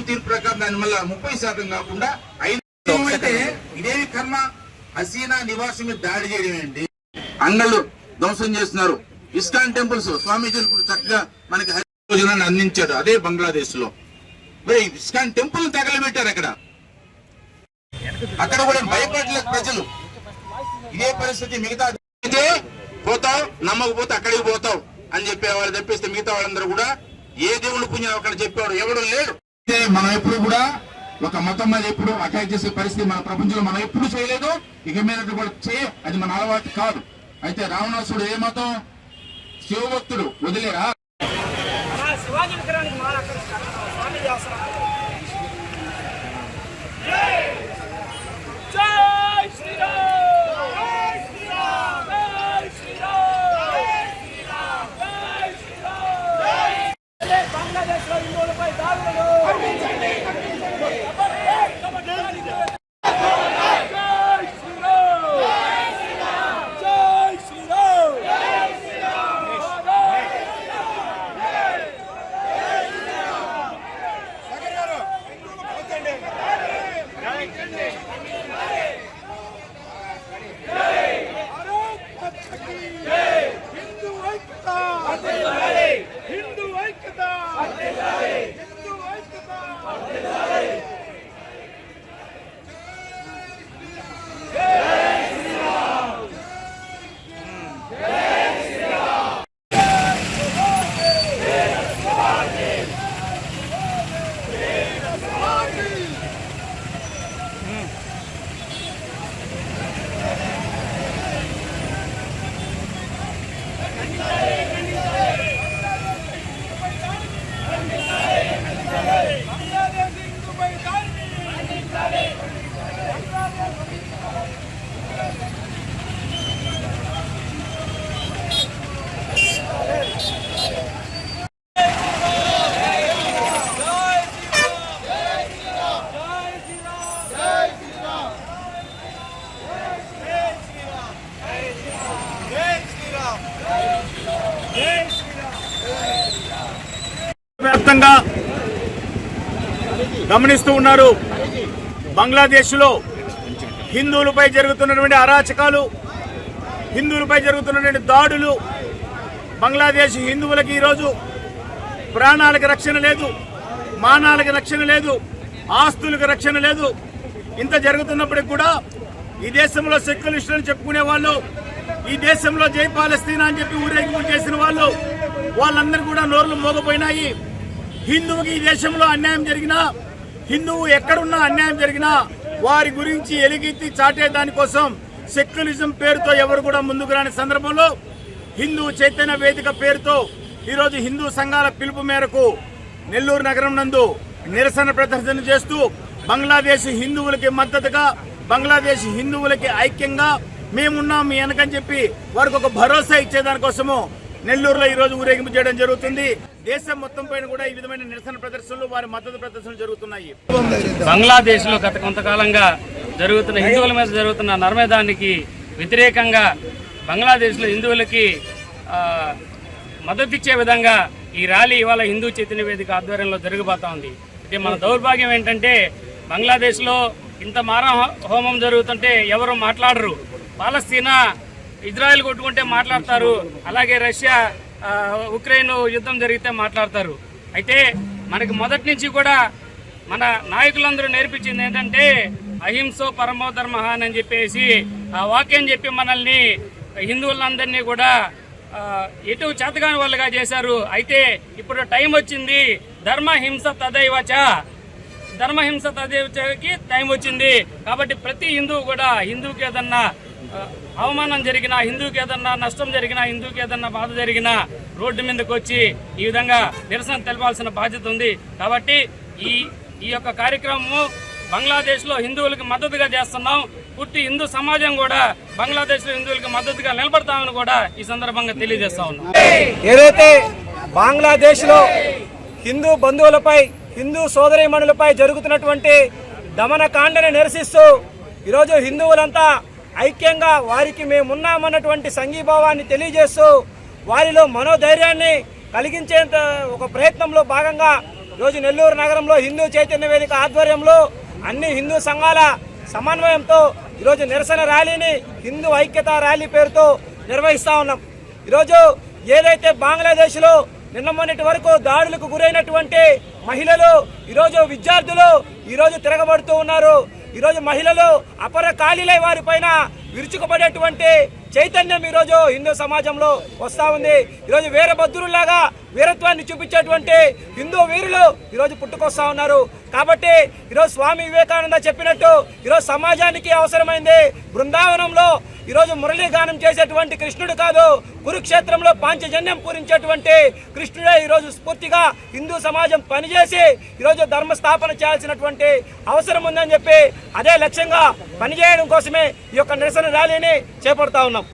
తీర్పు ప్రకారం దాని వల్ల 30% కాకుండా 5 అయితే ఇదేమి కర్మ? హసీనా నివాసం మీద దాడి చేయడం ఏంటి? అంగళ్ళు ధ్వంసం చేస్తున్నారు. ఇస్కాన్ టెంపుల్స్ స్వామీజీలు కూడా చక్కగా మనకి భోజనాన్ని అందించారు అదే బంగ్లాదేశ్ లో. మరి ఇస్కాన్ టెంపుల్ తగలబెట్టారు అక్కడ కూడా భయపడలేదు ప్రజలు. ఇదే పరిస్థితి మిగతా పోతావు, నమ్మకపోతే అక్కడికి పోతావు అని చెప్పేవాళ్ళు తప్పిస్తే మిగతా వాళ్ళందరూ కూడా ఏ దేవుడు పుణ్యం అక్కడ చెప్పేవాడు ఎవడు లేడు. మనం ఎప్పుడు కూడా ఒక మతం మీద ఎప్పుడు అటాక్ చేసే పరిస్థితి మన ప్రపంచంలో మనం ఎప్పుడు చేయలేదు, ఇక మీద కూడా అది మన అలవాటు కాదు. అయితే రావణాసుడు ఏ మతం? శివభక్తుడు. వదిలేరా? వ్యాప్తంగా గమనిస్తూ ఉన్నారు. బంగ్లాదేశ్ లో హిందువులపై జరుగుతున్నటువంటి అరాచకాలు, హిందువులపై జరుగుతున్నటువంటి దాడులు, బంగ్లాదేశ్ హిందువులకి ఈరోజు ప్రాణాలకు రక్షణ లేదు, మానాలకు రక్షణ లేదు, ఆస్తులకు రక్షణ లేదు. ఇంత జరుగుతున్నప్పటికి కూడా ఈ దేశంలో సెక్యులరిస్టులు చెప్పుకునే వాళ్ళు, ఈ దేశంలో జై పాలస్తీనా అని చెప్పి ఊరేగింపు చేసిన వాళ్ళు, వాళ్ళందరూ కూడా నోర్లు మోగపోయినాయి. హిందువుకి ఈ దేశంలో అన్యాయం జరిగినా, హిందువు ఎక్కడున్నా అన్యాయం జరిగినా వారి గురించి ఎలుగెత్తి చాటే దానికోసం సెక్యులరిజం పేరుతో ఎవరు కూడా ముందుకు రాని సందర్భంలో హిందూ చైతన్య వేదిక పేరుతో ఈరోజు హిందూ సంఘాల పిలుపు మేరకు నెల్లూరు నగరం నందు నిరసన ప్రదర్శన చేస్తూ బంగ్లాదేశ్ హిందువులకి మద్దతుగా, బంగ్లాదేశ్ హిందువులకి ఐక్యంగా మేమున్నాం మీ వెనకని చెప్పి వారికి ఒక భరోసా ఇచ్చేదానికోసము నెల్లూరులో ఈరోజు ఊరేగింపు చేయడం జరుగుతుంది. దేశం మొత్తం పైన కూడా ఈ విధమైన నిరసన ప్రదర్శనలు, వారి మద్దతు ప్రదర్శనలు జరుగుతున్నాయి. బంగ్లాదేశ్ లో గత కొంతకాలంగా జరుగుతున్న హిందువుల మీద జరుగుతున్న నర్మేదానికి వ్యతిరేకంగా బంగ్లాదేశ్ లో హిందువులకి మద్దతు ఇచ్చే విధంగా ఈ ర్యాలీ ఇవాళ హిందూ చైతన్య వేదిక ఆధ్వర్యంలో జరగబోతా ఉంది. అయితే మన దౌర్భాగ్యం ఏంటంటే బంగ్లాదేశ్ లో ఇంత మారణ హోమం జరుగుతుంటే ఎవరు మాట్లాడరు. పాలస్తీనా ఇజ్రాయెల్ కొట్టుకుంటే మాట్లాడతారు, అలాగే రష్యా ఉక్రెయిన్ యుద్ధం జరిగితే మాట్లాడతారు. అయితే మనకి మొదటి నుంచి కూడా మన నాయకులందరూ నేర్పించింది ఏంటంటే అహింసో పరమో ధర్మ అని చెప్పేసి ఆ వాక్యం చెప్పి మనల్ని హిందువులందరినీ కూడా ఎటు చేతగాని వాళ్ళుగా చేశారు. అయితే ఇప్పుడు టైం వచ్చింది, ధర్మహింస తదైవచ, ధర్మహింస తదైవచకి టైం వచ్చింది. కాబట్టి ప్రతి హిందువు కూడా హిందువుకి ఏదన్నా అవమానం జరిగినా, హిందువుకి ఏదన్నా నష్టం జరిగినా, హిందువుకి ఏదన్నా బాధ జరిగినా రోడ్డు మీదకి వచ్చి ఈ విధంగా నిరసన తెలపాల్సిన బాధ్యత ఉంది. కాబట్టి ఈ యొక్క కార్యక్రమము బంగ్లాదేశ్లో హిందువులకు మద్దతుగా చేస్తున్నాం. పూర్తి హిందూ సమాజం కూడా బంగ్లాదేశ్లో హిందువులకు మద్దతుగా నిలబడతామని కూడా ఈ సందర్భంగా తెలియజేస్తా ఉన్నాం. ఏదైతే బంగ్లాదేశ్లో హిందూ బంధువులపై, హిందూ సోదరీమణులపై జరుగుతున్నటువంటి దమనకాండని నిరసిస్తూ ఈరోజు హిందువులంతా ఐక్యంగా వారికి మేమున్నామన్నటువంటి సంఘీభావాన్ని తెలియజేస్తూ వారిలో మనోధైర్యాన్ని కలిగించేంత ఒక ప్రయత్నంలో భాగంగా ఈరోజు నెల్లూరు నగరంలో హిందూ చైతన్య వేదిక ఆధ్వర్యంలో అన్ని హిందూ సంఘాల సమన్వయంతో ఈరోజు నిరసన ర్యాలీని హిందూ ఐక్యతా ర్యాలీ పేరుతో నిర్వహిస్తా ఉన్నాం. ఈరోజు ఏదైతే బంగ్లాదేశ్లో నిన్న మొన్నటి వరకు దాడులకు గురైనటువంటి మహిళలు, ఈరోజు విద్యార్థులు ఈరోజు తిరగబడుతూ ఉన్నారు. ఈరోజు మహిళలు అపర ఖాళీలై వారిపైన విరుచుకుపడేటువంటి చైతన్యం ఈరోజు హిందూ సమాజంలో వస్తూ ఉంది. ఈరోజు వీరభద్రుల్లాగా వీరత్వాన్ని చూపించేటువంటి హిందూ వీరులు ఈరోజు పుట్టుకొస్తా ఉన్నారు. కాబట్టి ఈరోజు స్వామి వివేకానంద చెప్పినట్టు ఈరోజు సమాజానికి అవసరమైంది బృందావనంలో ఈరోజు మురళీ గానం చేసేటువంటి కృష్ణుడు కాదు, కురుక్షేత్రంలో పాంచజన్యం పూరించేటువంటి కృష్ణుడే ఈరోజు స్ఫూర్తిగా హిందూ సమాజం పనిచేసి ఈరోజు ధర్మ స్థాపన చేయాల్సినటువంటి అవసరం ఉందని చెప్పి అదే లక్ష్యంగా పనిచేయడం కోసమే ఈ యొక్క నిరసన ర్యాలీని చేపడతా ఉన్నారు.